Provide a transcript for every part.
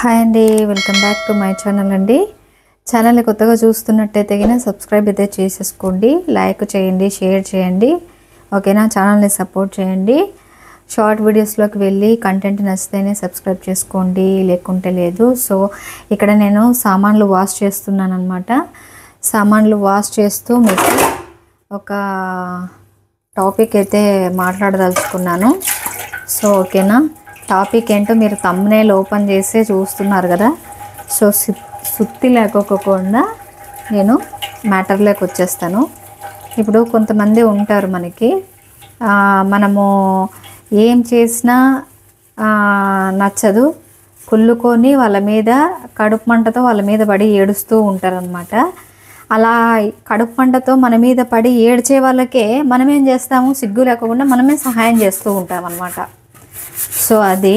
Hi అండి, welcome back to my channel అండి. ఛానల్ని కొత్తగా చూస్తున్నట్టయితే కినా సబ్స్క్రైబ్ అయితే చేసేసుకోండి, లైక్ చేయండి, షేర్ చేయండి. ఓకేనా, ఛానల్ని సపోర్ట్ చేయండి. షార్ట్ వీడియోస్లోకి వెళ్ళి కంటెంట్ నచ్చితేనే సబ్స్క్రైబ్ చేసుకోండి, లేకుంటే లేదు. సో ఇక్కడ నేను సామాన్లు వాష్ చేస్తున్నాను అనమాట. సామాన్లు వాష్ చేస్తూ మీకు ఒక టాపిక్ అయితే మాట్లాడదలుచుకున్నాను. సో ఓకేనా, టాపిక్ ఏంటో మీరు థంబ్నెయిల్ ఓపెన్ చేసి చూస్తున్నారు కదా. సో సుత్తి లేకోకుండా నేను మ్యాటర్లోకి వచ్చేస్తాను. ఇప్పుడు కొంతమంది ఉంటారు మనకి, మనము ఏం చేసినా నచ్చదు, కుళ్ళుకొని వాళ్ళ మీద కడుపు మంటతో వాళ్ళ మీద పడి ఏడుస్తూ ఉంటారనమాట. అలా కడుపు మంటతో మన మీద పడి ఏడ్చే వాళ్ళకే మనం ఏం చేస్తాము, సిగ్గు లేకుండా మనమే సహాయం చేస్తూ ఉంటాం అన్నమాట. సో అది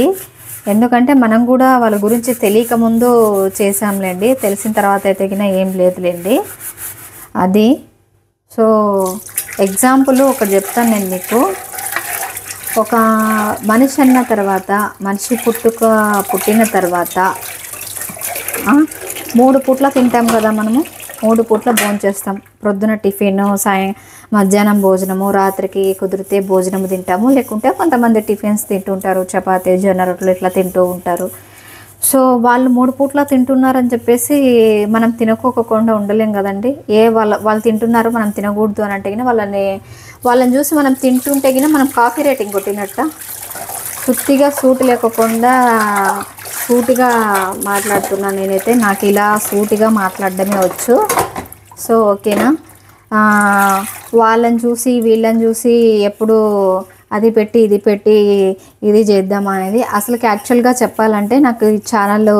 ఎందుకంటే మనం కూడా వాళ్ళ గురించి తెలియక ముందు చేసాంలేండి, తెలిసిన తర్వాత అయితే కినా ఏం లేదులేండి అది. సో ఎగ్జాంపుల్ ఒకటి చెప్తాను నేను మీకు. ఒక మనిషి అన్న తర్వాత, మనిషి పుట్టిన తర్వాత 3 పూట్ల తింటాం కదా మనము. 3 పూట్ల భోంచేస్తాం. ప్రొద్దున టిఫిన్, మధ్యాహ్నం భోజనము, రాత్రికి కుదిరితే భోజనము తింటాము. లేకుంటే కొంతమంది టిఫిన్స్ తింటుంటారు, చపాతీ, జొన్న రొట్టెలు ఇట్లా తింటూ ఉంటారు. సో వాళ్ళు 3 పూట్ల తింటున్నారని చెప్పేసి మనం తినకోకుండా ఉండలేం కదండి. వాళ్ళు తింటున్నారు మనం తినకూడదు అని అంటే గిన వాళ్ళని చూసి మనం తింటుంటే గిన మనం కాఫీ రేటింగ్ కొట్టినట్ట. సుత్తిగా సూటి లేకుండా సూటిగా మాట్లాడుతున్నాను నేనైతే. నాకు ఇలా సూటిగా మాట్లాడడమే వచ్చు. సో ఓకేనా, వాళ్ళని చూసి వీళ్ళని చూసి ఎప్పుడు అది పెట్టి ఇది పెట్టి ఇది చేద్దాం అనేది. అసలుకి యాక్చువల్గా చెప్పాలంటే నాకు ఈ ఛానల్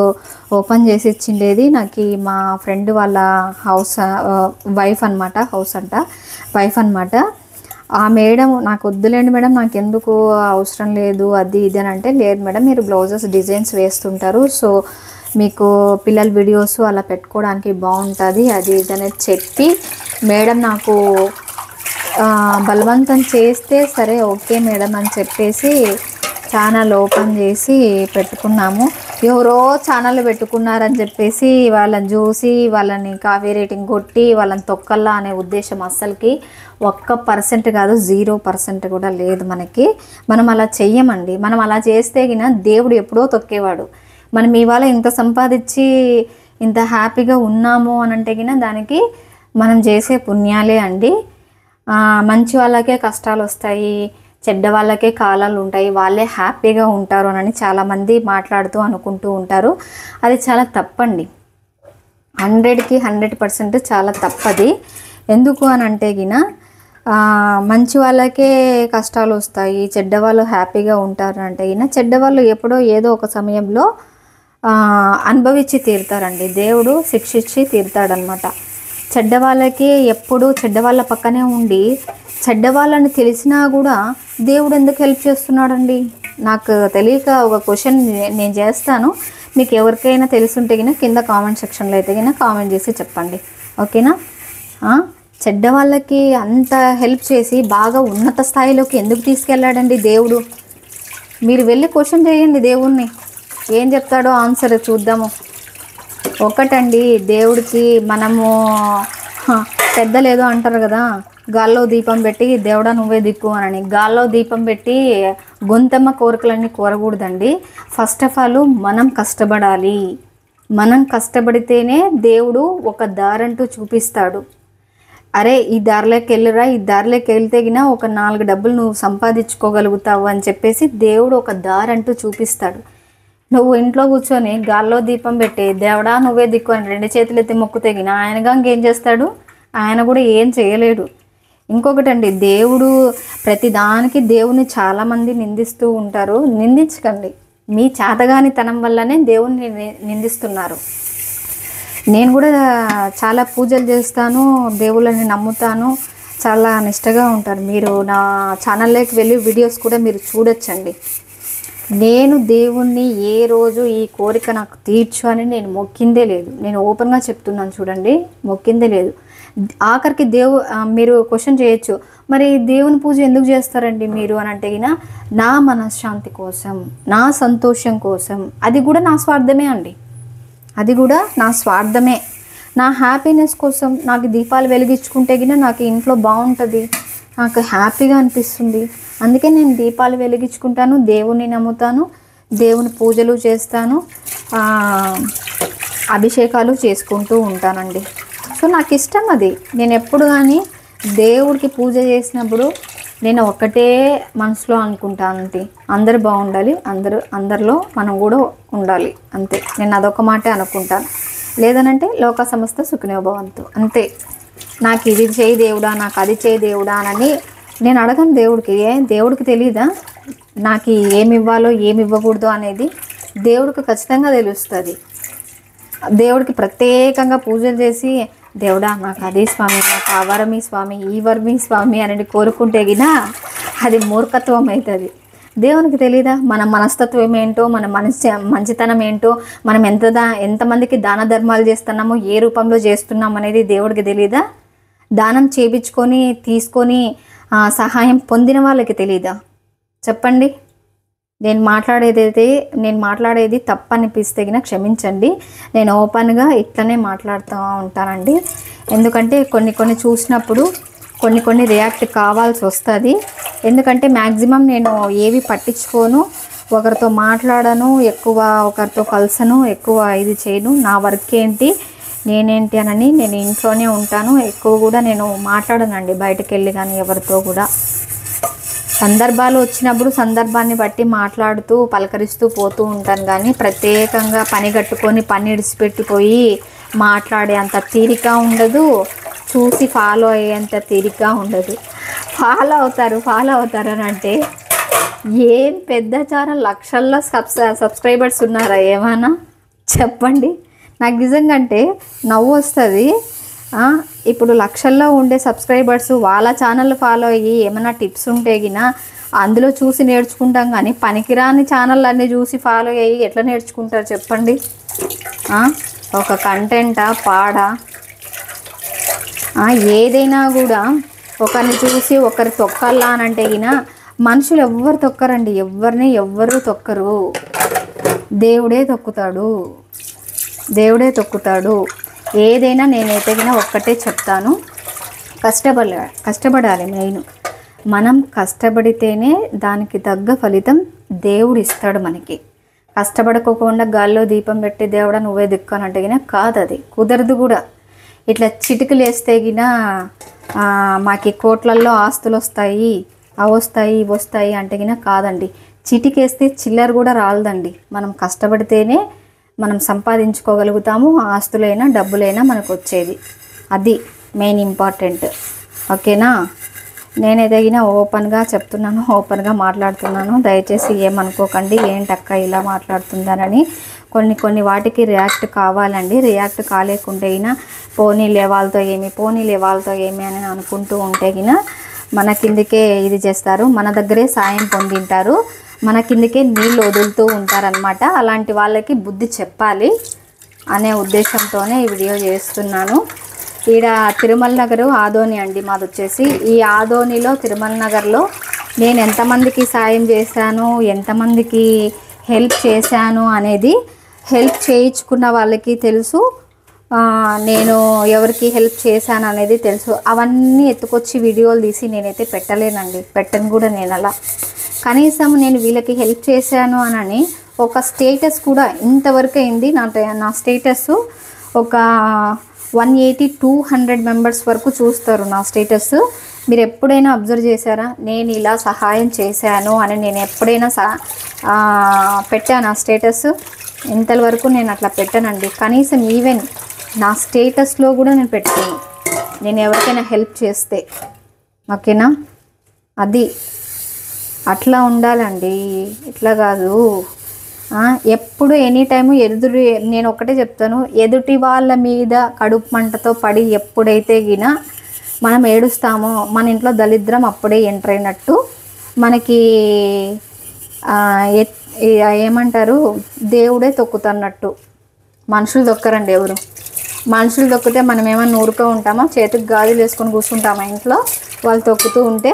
ఓపెన్ చేసి ఇచ్చిండేది నాకు మా ఫ్రెండ్ వాళ్ళ వైఫ్ అనమాట. ఆ మేడం నాకు వద్దులేండి మేడం, నాకు ఎందుకు అవసరం లేదు అది ఇది అని అంటే, లేదు మేడం మీరు బ్లౌజెస్ డిజైన్స్ వేస్తుంటారు, సో మీకు పిల్లల వీడియోస్ అలా పెట్టుకోవడానికి బాగుంటుంది అది ఇది అనేది చెప్పి మేడం నాకు బలవంతం చేస్తే, సరే ఓకే మేడం అని చెప్పేసి ఛానల్ ఓపెన్ చేసి పెట్టుకున్నాము. ఎవరో ఛానల్ పెట్టుకున్నారని చెప్పేసి వాళ్ళని చూసి వాళ్ళని కాఫీ రేటింగ్ కొట్టి వాళ్ళని తొక్కల్లా అనే ఉద్దేశం అస్సలకి 1% కాదు, 0% కూడా లేదు మనకి. మనం అలా చెయ్యమండి. మనం అలా చేస్తే గిన దేవుడు ఎప్పుడో తొక్కేవాడు. మనం ఇవాళ ఇంత సంపాదించి ఇంత హ్యాపీగా ఉన్నాము అని అంటే గిన దానికి మనం చేసే పుణ్యాలే అండి. మంచి వాళ్ళకే కష్టాలు వస్తాయి, చెడ్డ వాళ్ళకే కాలాలు ఉంటాయి, వాళ్ళే హ్యాపీగా ఉంటారు అని చాలామంది మాట్లాడుతూ అనుకుంటూ ఉంటారు. అది చాలా తప్పండి. 100కి 100% చాలా తప్పది. ఎందుకు అని అంటే గిన మంచి వాళ్ళకే కష్టాలు వస్తాయి, చెడ్డవాళ్ళు హ్యాపీగా ఉంటారు అంటే గిన చెడ్డవాళ్ళు ఎప్పుడో ఏదో ఒక సమయంలో అనుభవించి తీరుతారండి. దేవుడు శిక్షించి తీరుతాడనమాట. చెడ్డవాళ్ళకి ఎప్పుడు చెడ్డవాళ్ళ పక్కనే ఉండి చెడ్డవాళ్ళని తెలిసినా కూడా దేవుడు ఎందుకు హెల్ప్ చేస్తున్నాడండి? నాకు తెలియక ఒక క్వశ్చన్ నేను చేస్తాను. మీకు ఎవరికైనా తెలుసుంటే గిన కింద కామెంట్ సెక్షన్లో అయితే గిన కామెంట్ చేసి చెప్పండి. ఓకేనా, చెడ్డవాళ్ళకి అంత హెల్ప్ చేసి బాగా ఉన్నత స్థాయిలోకి ఎందుకు తీసుకెళ్ళాడండి దేవుడు? మీరు వెళ్ళి క్వశ్చన్ చేయండి దేవుణ్ణి, ఏం చెప్తాడో ఆన్సర్ చూద్దాము. ఒకటండి, దేవుడికి మనము పెద్దలేదో అంటారు కదా, గాల్లో దీపం పెట్టి దేవుడా నువ్వే దిక్కు అని. గాల్లో దీపం పెట్టి గొంతమ్మ కోరికలన్నీ కోరకూడదండి. ఫస్ట్ ఆఫ్ ఆల్ మనం కష్టపడాలి. మనం కష్టపడితేనే దేవుడు ఒక దారంటూ చూపిస్తాడు. అరే ఈ దారిలోకి వెళ్ళరా, ఈ దారిలోకి వెళ్తే గిన ఒక 4 డబ్బులు నువ్వు సంపాదించుకోగలుగుతావు అని చెప్పేసి దేవుడు ఒక దారంటూ చూపిస్తాడు. నువ్వు ఇంట్లో కూర్చొని గాల్లో దీపం పెట్టి దేవుడా నువ్వే దిక్కు అని 2 చేతులు ఎత్తి మొక్కు తెగిన ఆయనగా ఇంకేం చేస్తాడు? ఆయన కూడా ఏం చేయలేడు. ఇంకొకటండి, దేవుడు ప్రతిదానికి దేవుని చాలామంది నిందిస్తూ ఉంటారు. నిందించకండి. మీ చేతగానితనం వల్లనే దేవుణ్ణి నిందిస్తున్నారు. నేను కూడా చాలా పూజలు చేస్తాను, దేవుళ్ళని నమ్ముతాను, చాలా నిష్టగా ఉంటారు. మీరు నా ఛానల్లోకి వెళ్ళి వీడియోస్ కూడా మీరు చూడొచ్చండి. నేను దేవుణ్ణి ఏ రోజు ఈ కోరిక నాకు తీర్చు అని నేను మొక్కిందే లేదు. నేను ఓపెన్గా చెప్తున్నాను చూడండి, మొక్కిందే లేదు. ఆఖరికి మీరు క్వశ్చన్ చేయొచ్చు, మరి దేవుని పూజ ఎందుకు చేస్తారండి మీరు అని అంటే గిన నా మనశ్శాంతి కోసం, నా సంతోషం కోసం. అది కూడా నా స్వార్థమే అండి, అది కూడా నా స్వార్థమే. నా హ్యాపీనెస్ కోసం నాకు దీపాలు వెలిగించుకుంటే గిన నాకు ఇంట్లో బాగుంటుంది, నాకు హ్యాపీగా అనిపిస్తుంది. అందుకే నేను దీపాలు వెలిగించుకుంటాను, దేవుని నమ్ముతాను, దేవుని పూజలు చేస్తాను, అభిషేకాలు చేసుకుంటూ ఉంటానండి. సో నాకు ఇష్టం అది. నేను ఎప్పుడు కానీ దేవుడికి పూజ చేసినప్పుడు నేను ఒక్కటే మనసులో అనుకుంటాను, అంతే, అందరు బాగుండాలి, అందరిలో మనం కూడా ఉండాలి, అంతే. నేను అదొక మాటే అనుకుంటాను. లేదనంటే లోక సమస్త సుఖినో భవంతు, అంతే. నాకు ఇది చేయి దేవుడా, నాకు అది చేయి దేవుడా అని నేను అడగను దేవుడికి. దేవుడికి తెలియదా నాకు ఏమి ఇవ్వాలో ఏమి ఇవ్వకూడదు అనేది? దేవుడికి ఖచ్చితంగా తెలుస్తుంది. దేవుడికి ప్రత్యేకంగా పూజలు చేసి దేవుడా నాకు అది స్వామి, నాకు ఆ వరమి స్వామి, ఈ వరమి స్వామి అనేది కోరుకుంటే గినా అది మూర్ఖత్వం అవుతుంది. దేవునికి తెలీదా మన మనస్తత్వం ఏంటో, మన మంచితనం ఏంటో, మనం ఎంతమందికి దాన ధర్మాలు చేస్తున్నామో, ఏ రూపంలో చేస్తున్నాం అనేది దేవుడికి తెలీదా? దానం చేపించుకొని తీసుకొని సహాయం పొందిన వాళ్ళకి తెలీదా? చెప్పండి. నేను మాట్లాడేది తప్పనిపిస్తే గిన క్షమించండి. నేను ఓపెన్గా ఇట్లనే మాట్లాడుతూ ఉంటానండి. ఎందుకంటే కొన్ని చూసినప్పుడు కొన్ని రియాక్ట్ కావాల్సి వస్తుంది. ఎందుకంటే మ్యాక్సిమం నేను ఏవి పట్టించుకోను, ఒకరితో మాట్లాడను, ఎక్కువ ఒకరితో కలసను, ఎక్కువ ఇది చేయను. నా వర్క్ ఏంటి, నేనేంటి అని నేను ఇంట్లోనే ఉంటాను. ఎక్కువ కూడా నేను మాట్లాడనండి బయటకు వెళ్ళి కానీ ఎవరితో కూడా. సందర్భాలు వచ్చినప్పుడు సందర్భాన్ని బట్టి మాట్లాడుతూ పలకరిస్తూ పోతూ ఉంటాను, కానీ ప్రత్యేకంగా పని కట్టుకొని పని ఇడిచిపెట్టిపోయి మాట్లాడే అంత తీరిక ఉండదు, చూసి ఫాలో అయ్యేంత తీరిక ఉండదు. ఫాలో అవుతారు అని అంటే ఏం పెద్ద చాలా లక్షల్లో సబ్స్క్రైబర్స్ ఉన్నారా ఏమన్నా చెప్పండి. నాకు నిజంగా అంటే నవ్వు వస్తుంది. ఇప్పుడు లక్షల్లో ఉండే సబ్స్క్రైబర్స్ వాళ్ళ ఛానల్ ఫాలో అయ్యి ఏమైనా టిప్స్ ఉంటే గిన అందులో చూసి నేర్చుకుంటాం, కానీ పనికిరాని ఛానల్ అన్నీ చూసి ఫాలో అయ్యి ఎట్లా నేర్చుకుంటారు చెప్పండి? ఒక కంటెంటా పాడా ఏదైనా కూడా ఒకరిని చూసి ఒకరు తొక్కల్లా అని అంటే గిన మనుషులు ఎవ్వరు తొక్కరండి, ఎవ్వరు తొక్కరు. దేవుడే తొక్కుతాడు. ఏదైనా నేనైతే గిన ఒక్కటే చెప్తాను, కష్టపడాలి. మెయిన్ మనం కష్టపడితేనే దానికి తగ్గ ఫలితం దేవుడు ఇస్తాడు మనకి. కష్టపడకోకుండా గాల్లో దీపం పెట్టి దేవుడా నువ్వే దిక్కనంటే గిన కాదు, అది కుదరదు కూడా. ఇట్లా చిటికలు వేస్తే గిన మాకు కోట్లల్లో ఆస్తులు వస్తాయి, అవి వస్తాయి ఇవి వస్తాయి అంటే గిన కాదండి. చిటికేస్తే చిల్లర కూడా రాలదండి. మనం కష్టపడితేనే మనం సంపాదించుకోగలుగుతాము, ఆస్తులైనా డబ్బులైనా మనకు వచ్చేది. అది మెయిన్ ఇంపార్టెంట్. ఓకేనా? నేనైతే ఓపెన్గా చెప్తున్నాను, ఓపెన్గా మాట్లాడుతున్నాను. దయచేసి ఏమనుకోకండి, ఏంటక్క ఇలా మాట్లాడుతుందనని. కొన్ని వాటికి రియాక్ట్ కావాలండి. రియాక్ట్ కాలేకుంటే పోనీలే వాళ్ళతో ఏమి అని అనుకుంటూ ఉంటే మన కిందకే ఇది చేస్తారు, మన దగ్గరే సాయం పొందింటారు, మన కిందకే నీళ్ళు వదులుతూ ఉంటారనమాట. అలాంటి వాళ్ళకి బుద్ధి చెప్పాలి అనే ఉద్దేశంతోనే ఈ వీడియో చేస్తున్నాను. ఈడ తిరుమల నగరు ఆదోని అండి మాది వచ్చేసి. ఈ ఆదోనిలో తిరుమల నగర్లో నేను ఎంతమందికి సాయం చేశాను, ఎంతమందికి హెల్ప్ చేశాను అనేది హెల్ప్ చేయించుకున్న వాళ్ళకి తెలుసు, నేను ఎవరికి హెల్ప్ చేశాను అనేది తెలుసు. అవన్నీ ఎత్తుకొచ్చి వీడియోలు తీసి నేనైతే పెట్టను కూడా. నేను అలా కనీసం నేను వీళ్ళకి హెల్ప్ చేశాను అని ఒక స్టేటస్ కూడా ఇంతవరకు అయింది. నా స్టేటస్ ఒక 180-200 మెంబర్స్ వరకు చూస్తారు నా స్టేటస్. మీరు ఎప్పుడైనా అబ్జర్వ్ చేశారా నేను ఇలా సహాయం చేశాను అని? నేను ఎప్పుడైనా పెట్టాను ఆ స్టేటస్? ఇంతవరకు నేను అట్లా పెట్టానండి. కనీసం ఈవెన్ నా స్టేటస్లో కూడా నేను పెట్టాను, నేను ఎవరికైనా హెల్ప్ చేస్తే. ఓకేనా? అది అట్లా ఉండాలండి, ఇట్లా కాదు. ఎప్పుడు ఎనీ టైము నేను ఒకటే చెప్తాను, ఎదుటి వాళ్ళ మీద కడుపు మంటతో పడి ఎప్పుడైతే మనం ఏడుస్తామో మన ఇంట్లో దరిద్రం అప్పుడే ఎంటర్ అయినట్టు. మనకి ఏమంటారు, దేవుడే తొక్కుతున్నట్టు. మనుషులు తొక్కరండి ఎవరు. మనుషులు తొక్కితే మనం ఏమన్నా ఊరుకో ఉంటామా? చేతికి గాజులు వేసుకొని కూర్చుంటామా ఇంట్లో వాళ్ళు తొక్కుతూ ఉంటే?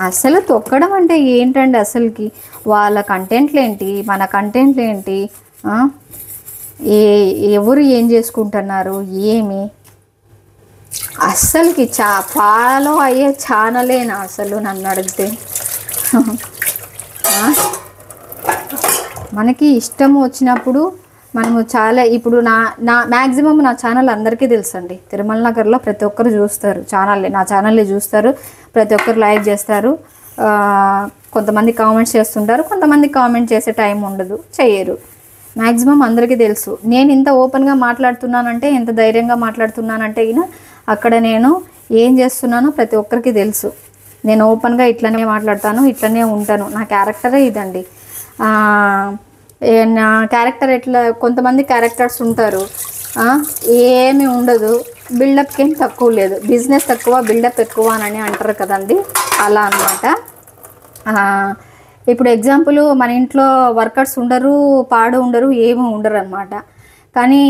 అసలు తొక్కడం అంటే ఏంటండి అసలుకి? వాళ్ళ కంటెంట్లు ఏంటి, మన కంటెంట్లు ఏంటి? ఎవరు ఏం చేసుకుంటున్నారు ఏమి? అస్సలకి ఫాలో అయ్యే ఛానలేనా అసలు నన్ను అడిగితే? మనకి ఇష్టం వచ్చినప్పుడు మనము చాలా ఇప్పుడు నా మ్యాక్సిమం నా ఛానల్ అందరికీ తెలుసండి. తిరుమల నగర్లో ప్రతి ఒక్కరు చూస్తారు నా ఛానల్ని చూస్తారు, ప్రతి ఒక్కరు లైక్ చేస్తారు, కొంతమంది కామెంట్స్ చేస్తుంటారు, కొంతమంది కామెంట్ చేసే టైం ఉండదు, చేయరు. మ్యాక్సిమం అందరికీ తెలుసు. నేను ఇంత ఓపెన్గా మాట్లాడుతున్నానంటే, ఎంత ధైర్యంగా మాట్లాడుతున్నానంటే అక్కడ నేను ఏం చేస్తున్నానో ప్రతి ఒక్కరికి తెలుసు. నేను ఓపెన్గా ఇట్లనే మాట్లాడతాను, ఇట్లనే ఉంటాను. నా క్యారెక్టరే ఇదండి. నా క్యారెక్టర్ ఎట్లా, కొంతమంది క్యారెక్టర్స్ ఉంటారు ఏమీ ఉండదు, బిల్డప్కి ఏం తక్కువ లేదు, బిజినెస్ తక్కువ బిల్డప్ ఎక్కువ అని అంటారు కదండి, అలా అన్నమాట. ఇప్పుడు ఎగ్జాంపుల్, మన ఇంట్లో వర్కర్స్ ఉండరు, ఉండరు, ఏమీ ఉండరు అన్నమాట. కానీ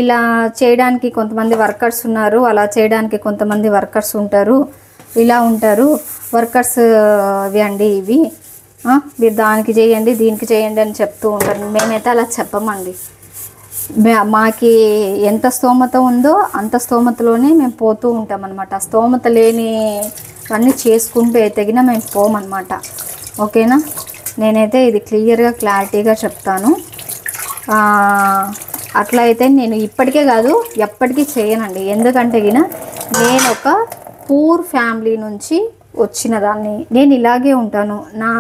ఇలా చేయడానికి కొంతమంది వర్కర్స్ ఉన్నారు, అలా చేయడానికి కొంతమంది వర్కర్స్ ఉంటారు, ఇలా ఉంటారు. వర్కర్స్ ఇవి అండి, ఇవి మీరు దానికి చేయండి, దీనికి చేయండి అని చెప్తూ ఉంటారు. మేమైతే అలా చెప్పమండి. మాకి ఎంత స్తోమత ఉందో అంత స్తోమతలోనే మేము పోతూ ఉంటాం అన్నమాట. స్తోమత లేనివన్నీ చేసుకుంటూ ఎదిగినా మేము పోమన్నమాట. ఓకేనా? నేనైతే ఇది క్లారిటీగా చెప్తాను. అట్లా అయితే నేను ఇప్పటికే కాదు ఎప్పటికీ చేయనండి. ఎందుకంటే నేను ఒక పూర్ ఫ్యామిలీ నుంచి వచ్చిన దాన్ని, నేను ఇలాగే ఉంటాను. నా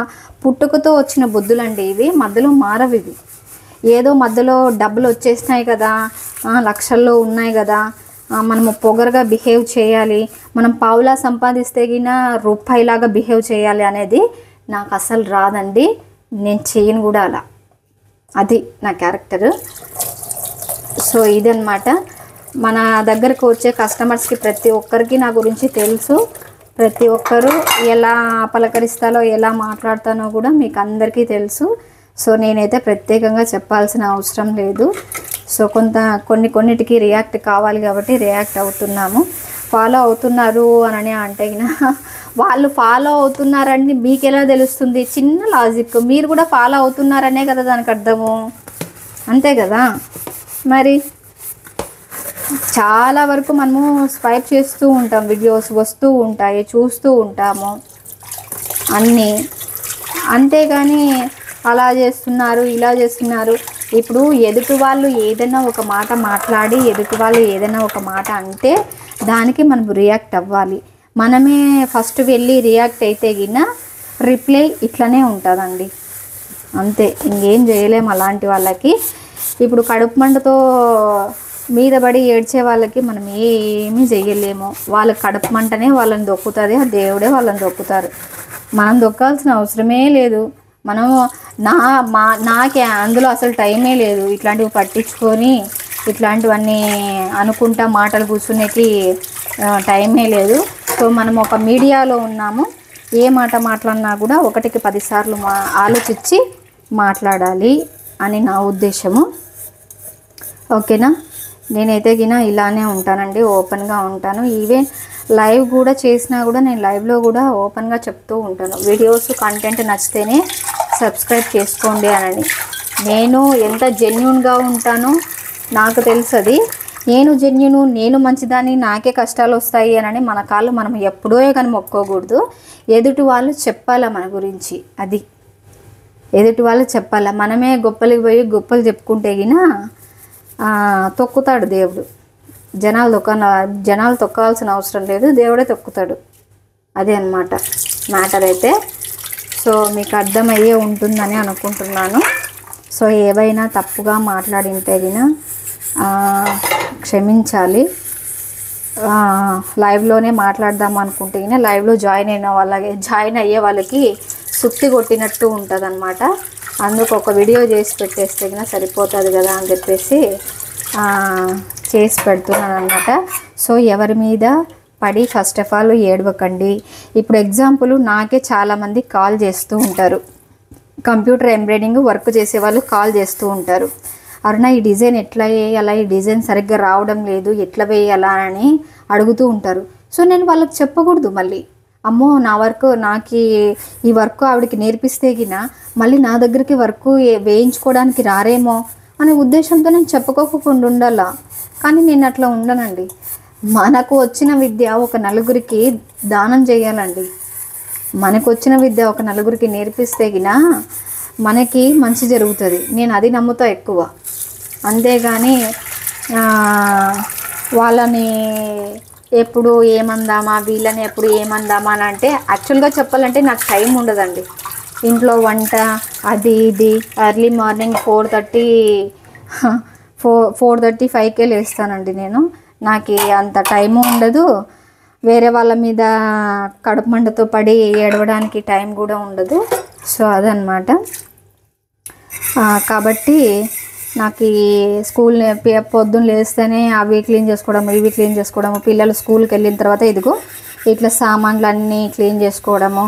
పుట్టుకతో వచ్చిన బుద్ధులండి ఇవి, మధ్యలో మారవు ఇవి. ఏదో మధ్యలో డబ్బులు వచ్చేసినాయి కదా, లక్షల్లో ఉన్నాయి కదా, మనము పొగరుగా బిహేవ్ చేయాలి, మనం పావులా సంపాదిస్తే రూపాయిలాగా బిహేవ్ చేయాలి అనేది నాకు అసలు రాదండి. నేను చేయను కూడా అలా. అది నా క్యారెక్టర్. సో ఇదన్నమాట. మన దగ్గరకు వచ్చే కస్టమర్స్కి ప్రతి ఒక్కరికి నా గురించి తెలుసు. ప్రతి ఒక్కరు ఎలా పలకరిస్తాలో, ఎలా మాట్లాడతానో కూడా మీకు అందరికీ తెలుసు. సో నేనైతే ప్రత్యేకంగా చెప్పాల్సిన అవసరం లేదు. సో కొన్నిటికి రియాక్ట్ కావాలి కాబట్టి రియాక్ట్ అవుతున్నాము. ఫాలో అవుతున్నారు అని అంటే వాళ్ళు ఫాలో అవుతున్నారని మీకు ఎలా తెలుస్తుంది? చిన్న లాజిక్. మీరు కూడా ఫాలో అవుతున్నారనే కదా దానికి అర్థము, అంతే కదా? మరి చాలా వరకు మనము స్వైప్ చేస్తూ ఉంటాం, వీడియోస్ వస్తూ ఉంటాయి, చూస్తూ ఉంటాము అన్నీ. అంతేగాని అలా చేస్తున్నారు, ఇలా చేస్తున్నారు. ఇప్పుడు ఎదుటి వాళ్ళు ఏదైనా ఒక మాట మాట్లాడి, ఎదుటి వాళ్ళు ఏదైనా ఒక మాట అంటే దానికి మనం రియాక్ట్ అవ్వాలి. మనమే ఫస్ట్ వెళ్ళి రియాక్ట్ అయితే రిప్లై ఇట్లనే ఉంటుందండి, అంతే. ఇంకేం చేయలేము అలాంటి వాళ్ళకి. ఇప్పుడు కడుపు మంటతో మీద పడి ఏడ్చే వాళ్ళకి మనం ఏమీ చేయలేము. వాళ్ళ కడుపు మంటనే వాళ్ళని దొక్కుతుంది, ఆ దేవుడే వాళ్ళని దొక్కుతారు. మనం దొక్కాల్సిన అవసరమే లేదు. మనము నాకే అందులో అసలు టైమే లేదు. ఇట్లాంటివి పట్టించుకొని ఇట్లాంటివన్నీ అనుకుంటా మాటలు కూర్చునేకి టైమే లేదు. సో మనం ఒక మీడియాలో ఉన్నాము, ఏ మాట మాట్లాడినా కూడా 1కి 10 సార్లు ఆలోచించి మాట్లాడాలి అని నా ఉద్దేశము. ఓకేనా? నేనైతే ఇలానే ఉంటానండి, ఓపెన్గా ఉంటాను. ఈవెన్ లైవ్ కూడా చేసినా కూడా నేను లైవ్లో కూడా ఓపెన్గా చెప్తూ ఉంటాను. వీడియోస్ కంటెంట్ నచ్చితేనే సబ్స్క్రైబ్ చేసుకోండి అని. నేను ఎంత జెన్యూన్గా ఉంటానో నాకు తెలుసది. నేను జెన్యూను, నేను మంచిదాన్ని, నాకే కష్టాలు వస్తాయి అని మన కాళ్ళు మనం ఎప్పుడో కానీ మొక్కోకూడదు. ఎదుటి వాళ్ళు చెప్పాలా మన గురించి, అది ఎదుటి వాళ్ళు చెప్పాలా. మనమే గొప్పలకి పోయి గొప్పలు చెప్పుకుంటే తొక్కుతాడు దేవుడు. జనాలు తొక్కాల్సిన అవసరం లేదు, దేవుడే తొక్కుతాడు. అదే అన్నమాట మ్యాటర్ అయితే. సో మీకు అర్థమయ్యే ఉంటుందని అనుకుంటున్నాను. సో ఏవైనా తప్పుగా మాట్లాడింటే క్షమించాలి. లైవ్లోనే మాట్లాడదాం అనుకుంటే లైవ్లో జాయిన్ అయ్యే వాళ్ళకి సుత్తి కొట్టినట్టు ఉంటుంది అన్నమాట. అందుకు ఒక వీడియో చేసి పెట్టేస్తే సరిపోతుంది కదా అని చెప్పేసి చేసి పెడుతున్నాను అన్నమాట. సో ఎవరి మీద పడి ఫస్ట్ ఆఫ్ ఆల్ ఏడవకండి. ఇప్పుడు ఎగ్జాంపుల్, నాకే చాలామంది కాల్ చేస్తూ ఉంటారు, కంప్యూటర్ ఎంబ్రాయిడింగ్ వర్క్ చేసే వాళ్ళు కాల్ చేస్తూ ఉంటారు. అరుణ ఈ డిజైన్ ఎట్లా వేయాలా, ఈ డిజైన్ సరిగ్గా రావడం లేదు, ఎట్లా వేయాలా అని అడుగుతూ ఉంటారు. సో నేను వాళ్ళకి చెప్పకూడదు మళ్ళీ, అమ్మో నా వర్క్ నాకు ఈ వర్క్ ఆవిడకి నేర్పిస్తే గిన మళ్ళీ నా దగ్గరికి వర్క్ వేయించుకోవడానికి రారేమో అనే ఉద్దేశంతో నేను చెప్పుకోకుండా ఉండాలా. కానీ నేను అట్లా ఉండనండి. మనకు వచ్చిన విద్య ఒక నలుగురికి దానం చేయాలండి. మనకు వచ్చిన విద్య ఒక నలుగురికి నేర్పిస్తే గిన మనకి మంచి జరుగుతుంది. నేను అది నమ్ముతా ఎక్కువ. అంతేగాని వాళ్ళని ఎప్పుడు ఏమందామా, వీళ్ళని ఎప్పుడు ఏమందామా అని అంటే, యాక్చువల్గా చెప్పాలంటే నాకు టైం ఉండదండి. ఇంట్లో వంట అది ఇది ఎర్లీ మార్నింగ్ 4:35కే లేస్తానండి నేను. నాకు అంత టైము ఉండదు. వేరే వాళ్ళ మీద కడుపు మంటతో పడి ఏడవడానికి టైం కూడా ఉండదు. సో అదనమాట. కాబట్టి నాకు ఈ స్కూల్ పొద్దున్న లేస్తేనే అవి క్లీన్ చేసుకోవడము, ఇవి క్లీన్ చేసుకోవడము, పిల్లలు స్కూల్కి వెళ్ళిన తర్వాత ఇదిగో ఇట్లా సామాన్లు అన్నీ క్లీన్ చేసుకోవడము,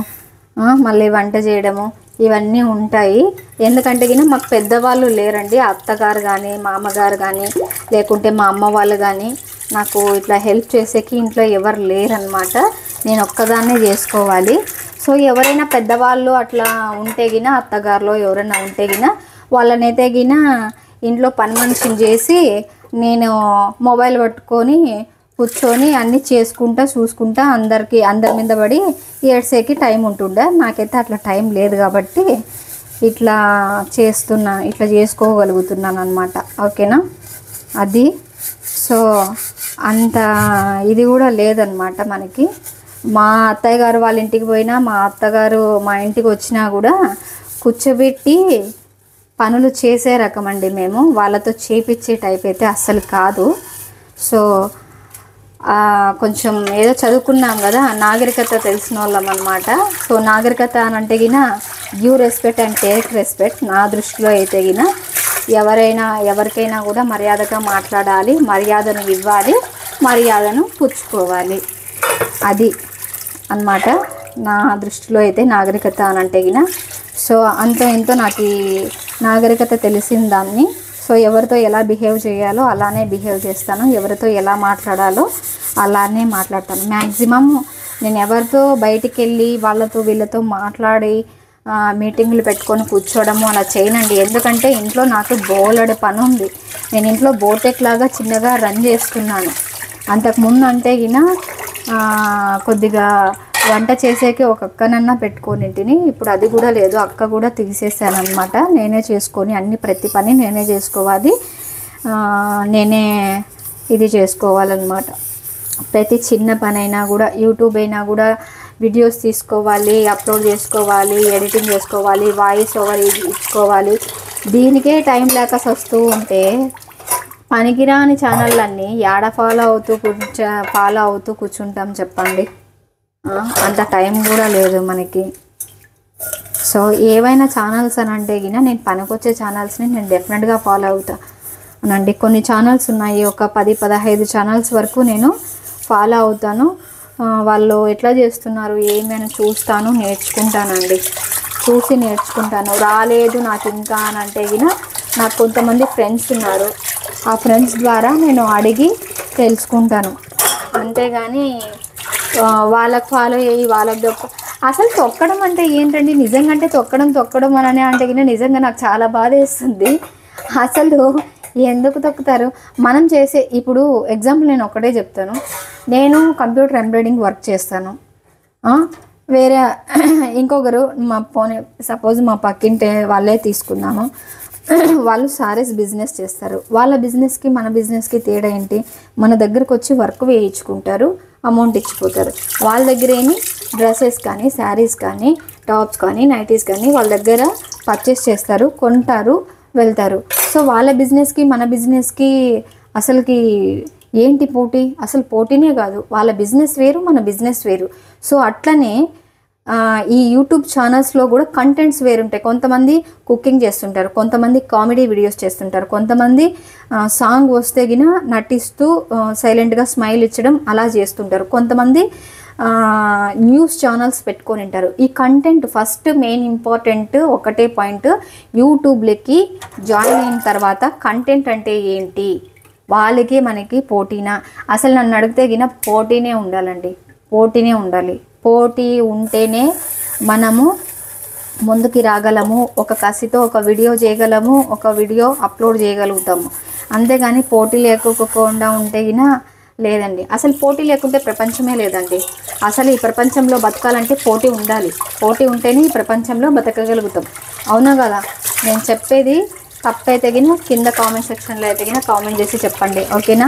మళ్ళీ వంట చేయడము, ఇవన్నీ ఉంటాయి. ఎందుకంటే గిన మాకు పెద్దవాళ్ళు లేరండి. అత్తగారు కానీ మామగారు కానీ లేకుంటే మా అమ్మ వాళ్ళు కానీ నాకు ఇట్లా హెల్ప్ చేసేకి ఇంట్లో ఎవరు లేరనమాట. నేను ఒక్కదాన్నే చేసుకోవాలి. సో ఎవరైనా పెద్దవాళ్ళు అట్లా ఉంటే గిన, అత్తగారులో ఎవరైనా ఉంటే గిన వాళ్ళనైతే గిన ఇంట్లో పని మనిషిని చేసి నేను మొబైల్ పట్టుకొని కూర్చొని అన్నీ చేసుకుంటా చూసుకుంటా అందరి మీద పడి ఏడ్సేకి టైం ఉంటుండే. నాకైతే అట్లా టైం లేదు కాబట్టి ఇట్లా చేసుకోగలుగుతున్నాను అనమాట. ఓకేనా, అది. సో అంత ఇది కూడా లేదనమాట మనకి. మా అత్తయ్య గారు వాళ్ళ ఇంటికి పోయినా, మా అత్తగారు మా ఇంటికి వచ్చినా కూడా కూర్చోబెట్టి పనులు చేసే రకం అండి మేము. వాళ్ళతో చేపించే టైప్ అయితే అస్సలు కాదు. సో కొంచెం ఏదో చదువుకున్నాం కదా, నాగరికత తెలిసిన వాళ్ళం అనమాట. సో నాగరికత అని అంటే గిన give respect and take respect. నా దృష్టిలో అయితే గిన ఎవరికైనా కూడా మర్యాదగా మాట్లాడాలి, మర్యాదను ఇవ్వాలి, మర్యాదను పుచ్చుకోవాలి. అది అన్నమాట నా దృష్టిలో అయితే నాగరికత అని అంటే గిన. సో అంతో ఎంతో నాకు ఈ నాగరికత తెలిసిన దాన్ని. సో ఎవరితో ఎలా బిహేవ్ చేయాలో అలానే బిహేవ్ చేస్తాను, ఎవరితో ఎలా మాట్లాడాలో అలానే మాట్లాడతాను. మ్యాక్సిమం నేను ఎవరితో బయటికి వెళ్ళి వాళ్ళతో వీళ్ళతో మాట్లాడి మీటింగ్లు పెట్టుకొని కూర్చోవడము అలా చేయనండి. ఎందుకంటే ఇంట్లో నాకు బోలెడు పని ఉంది. నేను ఇంట్లో బోటెక్ లాగా చిన్నగా రన్ చేస్తున్నాను. అంతకుముందు అంటే గిన కొద్దిగా వంట చేసేకి ఒక అక్కనన్నా పెట్టుకొనింటిని. ఇప్పుడు అది కూడా లేదు, అక్క కూడా తీసేసాను అనమాట. నేనే చేసుకొని ప్రతి పని నేనే చేసుకోవాలి, నేనే ఇది చేసుకోవాలన్నమాట. ప్రతి చిన్న పని అయినా కూడా, యూట్యూబ్ అయినా కూడా వీడియోస్ తీసుకోవాలి, అప్లోడ్ చేసుకోవాలి, ఎడిటింగ్ చేసుకోవాలి, వాయిస్ ఓవర్ ఇచ్చుకోవాలి. దీనికే టైం లేక వస్తూ ఉంటే పనికిరాని ఛానళ్ళన్నీ యాడ ఫాలో అవుతూ కూర్చుంటాం చెప్పండి. అంత టైం కూడా లేదు మనకి. సో ఏవైనా ఛానల్స్ అని అంటే గిన నేను పనికొచ్చే ఛానల్స్ని నేను డెఫినెట్గా ఫాలో అవుతానండి. కొన్ని ఛానల్స్ ఉన్నాయి, ఒక 10-15 ఛానల్స్ వరకు నేను ఫాలో అవుతాను. వాళ్ళు ఎట్లా చేస్తున్నారు ఏమైనా చూస్తాను, నేర్చుకుంటానండి. చూసి నేర్చుకుంటాను. రాలేదు నాకు ఇంకా అని అంటే గిన నాకు కొంతమంది ఫ్రెండ్స్ ఉన్నారు, ఆ ఫ్రెండ్స్ ద్వారా నేను అడిగి తెలుసుకుంటాను. అంతేగాని వాళ్ళకి ఫాలో అయ్యి వాళ్ళకి అసలు తొక్కడం అంటే ఏంటండి? నిజంగా అంటే తొక్కడం అని అంటే గిన నిజంగా నాకు చాలా బాధ వేస్తుంది. అసలు ఎందుకు తొక్కుతారు? మనం చేసే ఇప్పుడు ఎగ్జాంపుల్ నేను ఒకటే చెప్తాను. నేను కంప్యూటర్ ఎంబ్రాయిడింగ్ వర్క్ చేస్తాను. వేరే ఇంకొకరు సపోజ్ మా పక్కింటే వాళ్ళే తీసుకున్నాము, వాళ్ళు సారీస్ బిజినెస్ చేస్తారు. వాళ్ళ బిజినెస్కి మన బిజినెస్కి తేడా ఏంటి? మన దగ్గరకు వచ్చి వర్క్ వేయించుకుంటారు, అమౌంట్ ఇచ్చిపోతారు. వాళ్ళ దగ్గర ఏమి డ్రెస్సెస్ కానీ, శారీస్ కానీ, టాప్స్ కానీ, నైటీస్ కానీ వాళ్ళ దగ్గర పర్చేస్ చేస్తారు, కొంటారు, వెళ్తారు. సో వాళ్ళ బిజినెస్కి మన బిజినెస్కి అసలుకి ఏంటి పోటీ? అసలు పోటీనే కాదు. వాళ్ళ బిజినెస్ వేరు, మన బిజినెస్ వేరు. సో అట్లనే ఈ యూట్యూబ్ ఛానల్స్లో కూడా కంటెంట్స్ వేరుంటాయి. కొంతమంది కుకింగ్ చేస్తుంటారు, కొంతమంది కామెడీ వీడియోస్ చేస్తుంటారు, కొంతమంది సాంగ్ వస్తే గిన నటిస్తూ సైలెంట్గా స్మైల్ ఇచ్చడం అలా చేస్తుంటారు, కొంతమంది న్యూస్ ఛానల్స్ పెట్టుకొని ఉంటారు. ఈ కంటెంట్ ఫస్ట్ మెయిన్ ఇంపార్టెంట్ ఒకటే పాయింట్, యూట్యూబ్లకి జాయిన్ అయిన తర్వాత కంటెంట్ అంటే ఏంటి, వాళ్ళకి మనకి పోటీనా? అసలు నన్ను అడిగితే గిన పోటీనే ఉండాలండి, పోటీనే ఉండాలి. పోటీ ఉంటేనే మనము ముందుకి రాగలము, ఒక కసితో ఒక వీడియో చేయగలము, ఒక వీడియో అప్లోడ్ చేయగలుగుతాము. అంతేగాని పోటీ లేకపోకుండా ఉంటే గిన లేదండి. అసలు పోటీ లేకుంటే ప్రపంచమే లేదండి. అసలు ఈ ప్రపంచంలో బతకాలంటే పోటీ ఉండాలి, పోటీ ఉంటేనే ఈ ప్రపంచంలో బతకగలుగుతాం. అవునా కదా? నేను చెప్పేది తప్పైతే గిన కింద కామెంట్ సెక్షన్లో అయితే గిన కామెంట్ చేసి చెప్పండి, ఓకేనా?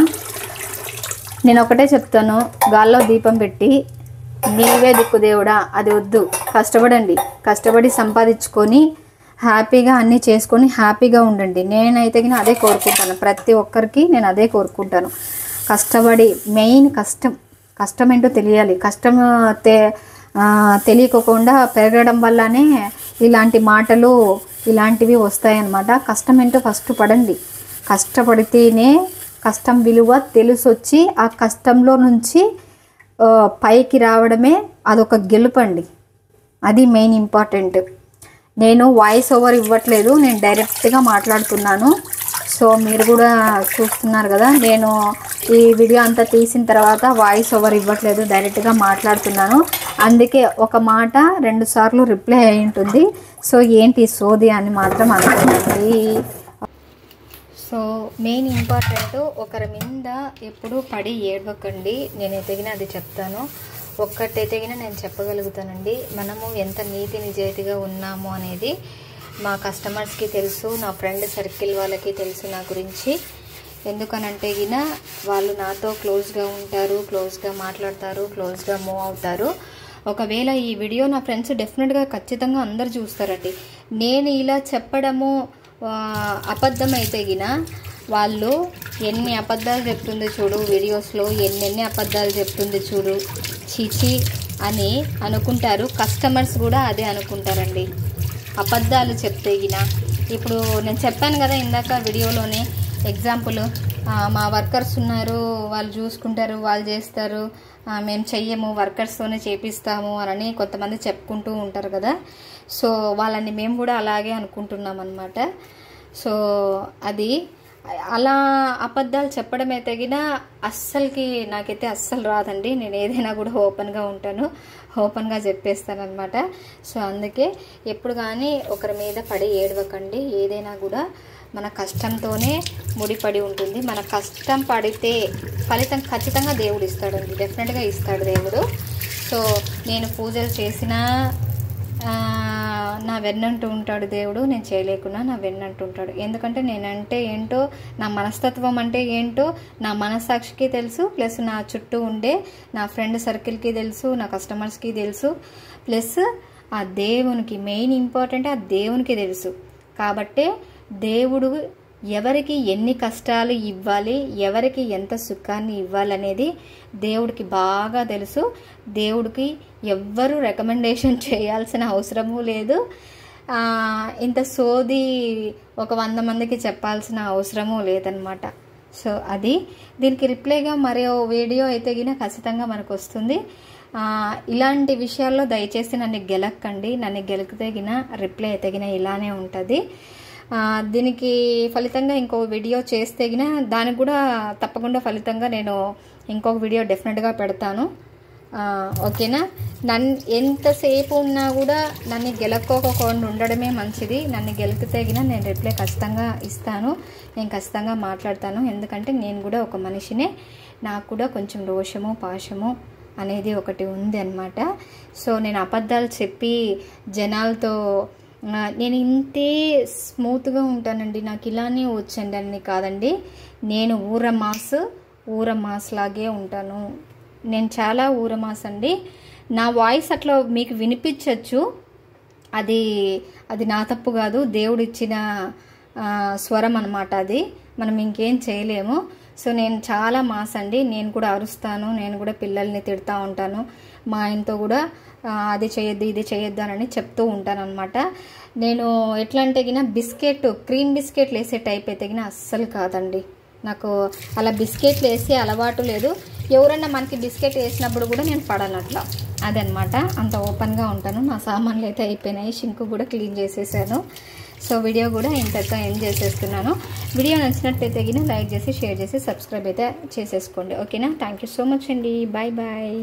నేను ఒకటే చెప్తాను, గాల్లో దీపం పెట్టి నీవే దిక్కు దేవుడా అది వద్దు. కష్టపడండి, కష్టపడి సంపాదించుకొని హ్యాపీగా అన్నీ చేసుకొని హ్యాపీగా ఉండండి. నేనైతే గిన అదే కోరుకుంటాను, ప్రతి ఒక్కరికి నేను అదే కోరుకుంటాను. కష్టపడి, మెయిన్ కష్టం ఏంటో తెలియాలి. కష్టం తెలియకోకుండా పెరగడం వల్లనే ఇలాంటి మాటలు ఇలాంటివి వస్తాయన్నమాట. కష్టం ఏంటో ఫస్ట్ పడండి, కష్టపడితేనే కష్టం విలువ తెలిసొచ్చి ఆ కష్టంలో నుంచి పైకి రావడమే అదొక గెలుపండి. అది మెయిన్ ఇంపార్టెంట్. నేను వాయిస్ ఓవర్ ఇవ్వట్లేదు, నేను డైరెక్ట్గా మాట్లాడుతున్నాను. సో మీరు కూడా చూస్తున్నారు కదా, నేను ఈ వీడియో అంతా తీసిన తర్వాత వాయిస్ ఓవర్ ఇవ్వట్లేదు, డైరెక్ట్గా మాట్లాడుతున్నాను. అందుకే ఒక మాట 2 సార్లు రిప్లై అయి ఉంటుంది. సో ఏంటి సోది అని మాత్రం అనుకోండి. సో మెయిన్ ఇంపార్టెంట్, ఒకరి మీద ఎప్పుడు పడి ఏడవకండి. నేను ఎదిగిన అది చెప్తాను, ఒక్కటైతేగిన నేను చెప్పగలుగుతానండి. మనము ఎంత నీతి నిజాయితీగా ఉన్నాము అనేది మా కస్టమర్స్కి తెలుసు, నా ఫ్రెండ్ సర్కిల్ వాళ్ళకి తెలుసు నా గురించి. ఎందుకనంటే గిన వాళ్ళు నాతో క్లోజ్గా ఉంటారు, క్లోజ్గా మాట్లాడతారు, క్లోజ్గా మూవ్ అవుతారు. ఒకవేళ ఈ వీడియో నా ఫ్రెండ్స్ డెఫినెట్గా ఖచ్చితంగా అందరు చూస్తారండి. నేను ఇలా చెప్పడము అబద్ధం అయితే గిన వాళ్ళు ఎన్ని అబద్ధాలు చెప్తుంది చూడు, వీడియోస్లో ఎన్నెన్ని అబద్ధాలు చెప్తుంది చూడు, చీచి అని అనుకుంటారు. కస్టమర్స్ కూడా అదే అనుకుంటారండి, అబద్ధాలు చెప్తే గిన. ఇప్పుడు నేను చెప్పాను కదా ఇందాక వీడియోలోనే ఎగ్జాంపుల్, మా వర్కర్స్ ఉన్నారు, వాళ్ళు చూసుకుంటారు, వాళ్ళు చేస్తారు, మేము చెయ్యము, వర్కర్స్తోనే చేపిస్తాము అని కొంతమంది చెప్పుకుంటూ ఉంటారు కదా. సో వాళ్ళని మేము కూడా అలాగే అనుకుంటున్నాం అన్నమాట. సో అది అలా అబద్ధాలు చెప్పడమే తగిన అస్సలకి నాకైతే అస్సలు రాదండి. నేను ఏదైనా కూడా ఓపెన్గా ఉంటాను, ఓపెన్గా చెప్పేస్తాను అనమాట. సో అందుకే ఎప్పుడు కానీ ఒకరి మీద పడి ఏడవకండి. ఏదైనా కూడా మన కష్టంతోనే ముడిపడి ఉంటుంది. మన కష్టం పడితే ఫలితం ఖచ్చితంగా దేవుడు ఇస్తాడండి, డెఫినెట్గా ఇస్తాడు దేవుడు. సో నేను పూజలు చేసినా నా వెన్నంటూ ఉంటాడు దేవుడు, నేను చేయలేకున్నా నా వెన్నంటూ ఉంటాడు. ఎందుకంటే నేనంటే ఏంటో, నా మనస్తత్వం అంటే ఏంటో నా మనస్సాక్షికి తెలుసు, ప్లస్ నా చుట్టూ ఉండే నా ఫ్రెండ్ సర్కిల్కి తెలుసు, నా కస్టమర్స్కి తెలుసు, ప్లస్ ఆ దేవునికి, మెయిన్ ఇంపార్టెంట్ ఆ దేవునికి తెలుసు. కాబట్టే దేవుడు ఎవరికి ఎన్ని కష్టాలు ఇవ్వాలి, ఎవరికి ఎంత సుఖాన్ని ఇవ్వాలనేది దేవుడికి బాగా తెలుసు. దేవుడికి ఎవ్వరూ రికమెండేషన్ చేయాల్సిన అవసరము లేదు. ఇంత సోది ఒక 100 మందికి చెప్పాల్సిన అవసరము లేదనమాట. సో అది దీనికి రిప్లైగా మరో వీడియో అయితే గిన ఖచ్చితంగా మనకు వస్తుంది. ఇలాంటి విషయాల్లో దయచేసి నన్ను గెలక్కండి. నన్ను గెలికితే గిన రిప్లై అయితే గిన ఇలానే ఉంటుంది. దీనికి ఫలితంగా ఇంకో వీడియో చేస్తే గిన దానికి కూడా తప్పకుండా ఫలితంగా నేను ఇంకొక వీడియో డెఫినెట్గా పెడతాను, ఓకేనా? ఎంతసేపు ఉన్నా కూడా నన్ను గెలక్కోకుండా ఉండడమే మంచిది. నన్ను గెలికితే గిన నేను రిప్లై ఖచ్చితంగా ఇస్తాను, నేను ఖచ్చితంగా మాట్లాడతాను. ఎందుకంటే నేను కూడా ఒక మనిషినే, నాకు కూడా కొంచెం రోషము పాశము అనేది ఒకటి ఉంది అన్నమాట. సో నేను అబద్ధాలు చెప్పి జనాలతో నేను ఇంతే స్మూత్గా ఉంటానండి, నాకు ఇలానే వచ్చండి అని కాదండి. నేను ఊరమాస్ లాగే ఉంటాను. నేను చాలా ఊరమాస్ అండి. నా వాయిస్ అట్లా మీకు వినిపించవచ్చు, అది నా తప్పు కాదు, దేవుడిచ్చిన స్వరం అన్నమాట. అది మనం ఇంకేం చేయలేము. సో నేను చాలా మాస్ అండి. నేను కూడా అరుస్తాను, నేను కూడా పిల్లల్ని తిడతా ఉంటాను, మా ఆయనతో కూడా అది చేయొద్దు ఇది చేయొద్దు అని చెప్తూ ఉంటాను అనమాట. నేను ఎట్లా అంటే గిన క్రీమ్ బిస్కెట్లు వేసే టైప్ అయితే గిన అస్సలు కాదండి. నాకు అలా బిస్కెట్లు వేసే అలవాటు లేదు. ఎవరన్నా మనకి బిస్కెట్ వేసినప్పుడు కూడా నేను పడాను అట్లా, అదనమాట. అంత ఓపెన్గా ఉంటాను. నా సామాన్లు అయితే అయిపోయినాయి, షింక్ కూడా క్లీన్ చేసేసాను. సో వీడియో కూడా ఇంతగా ఎండ్ చేసేస్తున్నాను. వీడియో నచ్చినట్లయితే లైక్ చేసి షేర్ చేసి సబ్స్క్రైబ్ అయితే చేసేసుకోండి, ఓకేనా. థ్యాంక్ యూ సో మచ్ అండి. Bye bye.